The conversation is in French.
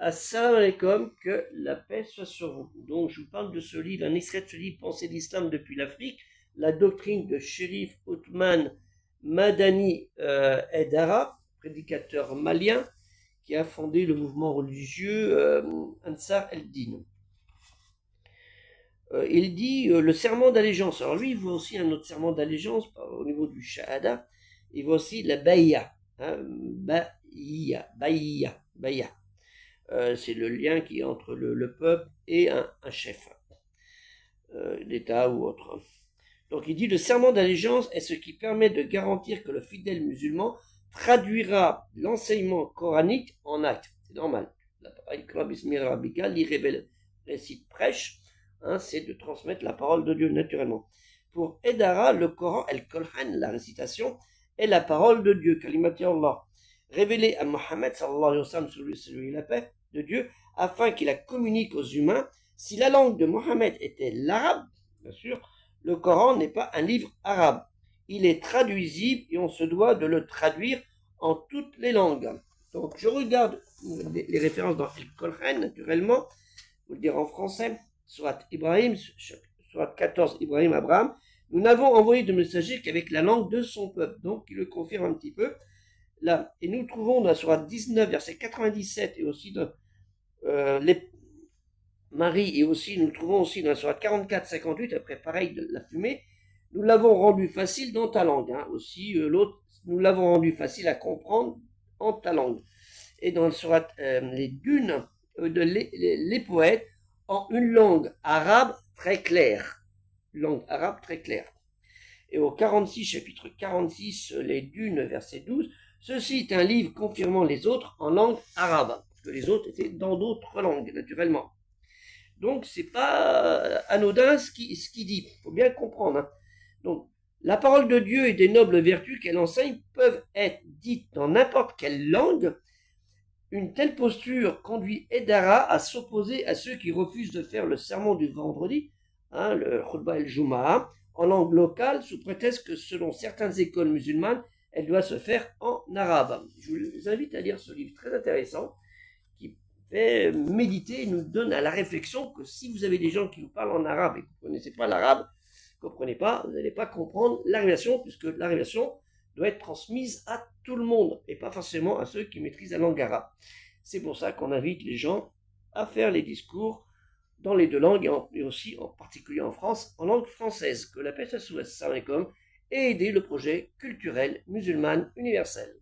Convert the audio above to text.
Assalamu alaikum, que la paix soit sur vous. Donc, je vous parle de ce livre, un extrait de ce livre, Penser l'islam depuis l'Afrique, la doctrine de Sherif Othman Madani Haidara, prédicateur malien, qui a fondé le mouvement religieux Ansar el-Din. Il dit le serment d'allégeance. Alors lui, il voit aussi un autre serment d'allégeance au niveau du Shahada. Il voit aussi la Baïya. Baïya. C'est le lien qui est entre le peuple et un chef d'État ou autre. Donc il dit le serment d'allégeance est ce qui permet de garantir que le fidèle musulman traduira l'enseignement coranique en acte. C'est normal. Il récite, prêche, c'est de transmettre la parole de Dieu naturellement. Pour Haidara, le Coran, el-Qur'an, la récitation, est la parole de Dieu, kalimati Allah, révélée à Mohammed, sallallahu alayhi wa sallam, celui la paix de Dieu, afin qu'il la communique aux humains. Si la langue de Mohammed était l'arabe, bien sûr, le Coran n'est pas un livre arabe. Il est traduisible et on se doit de le traduire en toutes les langues. Donc je regarde les références dans le Coran, naturellement, vous le dire en français, Surat Ibrahim, Surat 14, Ibrahim, Abraham. Nous n'avons envoyé de messager qu'avec la langue de son peuple. Donc il le confirme un petit peu. Là, et nous trouvons dans la Surat 19, verset 97, et aussi dans les Marie, et aussi nous trouvons aussi dans la Surat 44, 58, après pareil de la fumée, nous l'avons rendu facile dans ta langue. Aussi l'autre, nous l'avons rendu facile à comprendre en ta langue. Et dans la Surat les dunes, les poètes, en une langue arabe très claire. Langue arabe très claire. Et au 46, chapitre 46, les dunes, verset 12, ceci est un livre confirmant les autres en langue arabe, parce que les autres étaient dans d'autres langues, naturellement. Donc, c'est pas anodin ce qu'il dit, il faut bien comprendre. Donc, la parole de Dieu et des nobles vertus qu'elle enseigne peuvent être dites dans n'importe quelle langue. Une telle posture conduit Haidara à s'opposer à ceux qui refusent de faire le sermon du vendredi, le Khutbah el-Jumu'ah, en langue locale, sous prétexte que selon certaines écoles musulmanes, elle doit se faire en arabe. Je vous invite à lire ce livre très intéressant qui fait méditer et nous donne à la réflexion que si vous avez des gens qui vous parlent en arabe et que vous ne connaissez pas l'arabe, comprenez pas, vous n'allez pas comprendre la révélation, puisque la révélation doit être transmise à tout le monde et pas forcément à ceux qui maîtrisent la langue arabe. C'est pour ça qu'on invite les gens à faire les discours dans les deux langues et aussi en particulier en France en langue française. Que la paix soit sous la et aider le projet culturel musulman universel.